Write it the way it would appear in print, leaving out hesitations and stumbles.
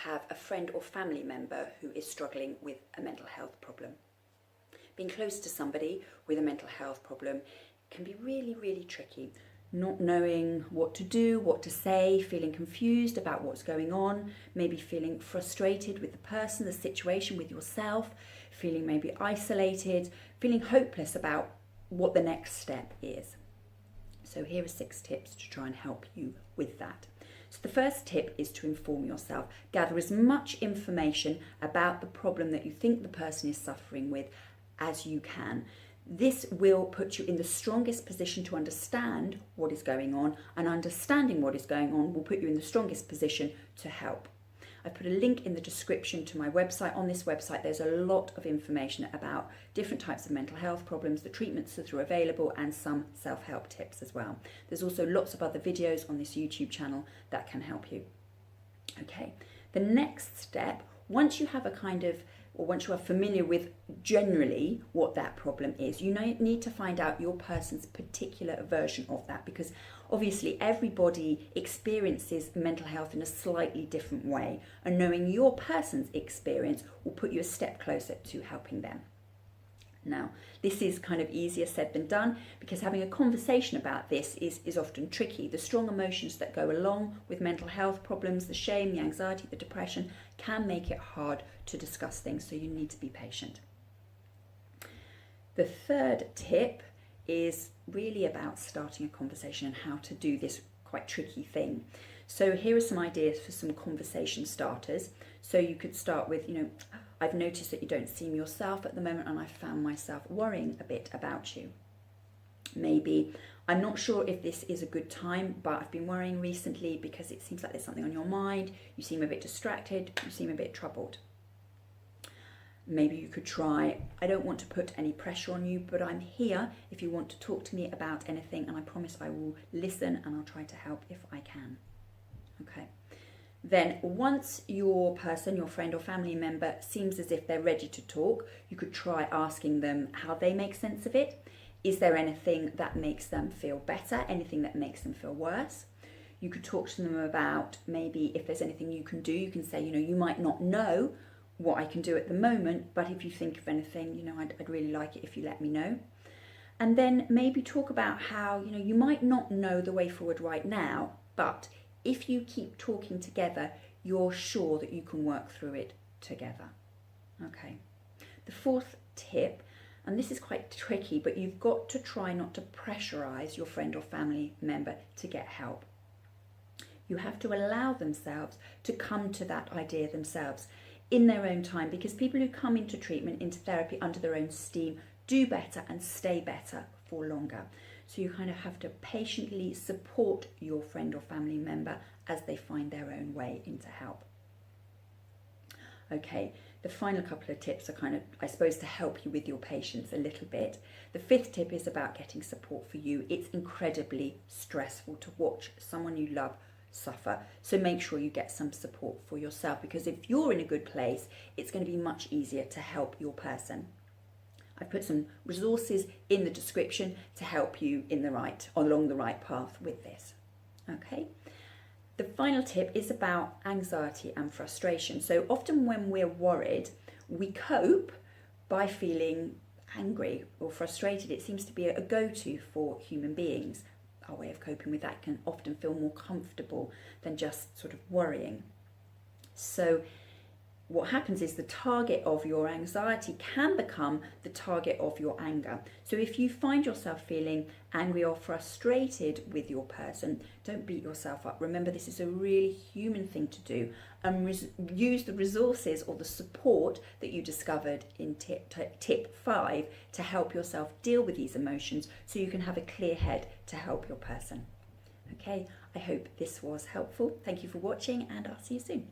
have a friend or family member who is struggling with a mental health problem. Being close to somebody with a mental health problem can be really, really tricky. Not knowing what to do, what to say, feeling confused about what's going on, maybe feeling frustrated with the person, the situation, with yourself, feeling maybe isolated, feeling hopeless about what the next step is. So here are 6 tips to try and help you with that. So the first tip is to inform yourself. Gather as much information about the problem that you think the person is suffering with as you can. This will put you in the strongest position to understand what is going on, and understanding what is going on will put you in the strongest position to help. I've put a link in the description to my website. On this website, there's a lot of information about different types of mental health problems, the treatments that are available, and some self-help tips as well. There's also lots of other videos on this YouTube channel that can help you. Okay, the next step, once you have once you are familiar with generally what that problem is, you need to find out your person's particular version of that, because obviously everybody experiences mental health in a slightly different way, and knowing your person's experience will put you a step closer to helping them. Now, this is kind of easier said than done, because having a conversation about this is often tricky. The strong emotions that go along with mental health problems, the shame, the anxiety, the depression, can make it hard to discuss things, so you need to be patient. The third tip is really about starting a conversation and how to do this quite tricky thing. So here are some ideas for some conversation starters. So you could start with, I've noticed that you don't seem yourself at the moment, and I found myself worrying a bit about you. Maybe, I'm not sure if this is a good time, but I've been worrying recently because it seems like there's something on your mind. You seem a bit distracted, you seem a bit troubled. Maybe you could try, I don't want to put any pressure on you, but I'm here if you want to talk to me about anything, and I promise I will listen and I'll try to help if I can. Okay. Then once your person, your friend or family member, seems as if they're ready to talk, you could try asking them how they make sense of it. Is there anything that makes them feel better? Anything that makes them feel worse? You could talk to them about maybe if there's anything you can do. You can say, you might not know what I can do at the moment, but if you think of anything, I'd really like it if you let me know. And then maybe talk about how, you might not know the way forward right now, but if you keep talking together, you're sure that you can work through it together. Okay. The fourth tip, and this is quite tricky, but you've got to try not to pressurize your friend or family member to get help. You have to allow themselves to come to that idea themselves in their own time, because people who come into treatment, into therapy under their own steam, do better and stay better for longer. So you kind of have to patiently support your friend or family member as they find their own way into help. Okay, the final couple of tips are I suppose, to help you with your patience a little bit. The fifth tip is about getting support for you. It's incredibly stressful to watch someone you love suffer. So make sure you get some support for yourself, because if you're in a good place, it's going to be much easier to help your person. I've put some resources in the description to help you along the right path with this. Okay. The final tip is about anxiety and frustration. So often when we're worried, we cope by feeling angry or frustrated. It seems to be a go-to for human beings. Our way of coping with that can often feel more comfortable than just sort of worrying. So what happens is the target of your anxiety can become the target of your anger. So if you find yourself feeling angry or frustrated with your person, don't beat yourself up. Remember, this is a really human thing to do, and use the resources or the support that you discovered in tip 5 to help yourself deal with these emotions, so you can have a clear head to help your person. Okay, I hope this was helpful. Thank you for watching, and I'll see you soon.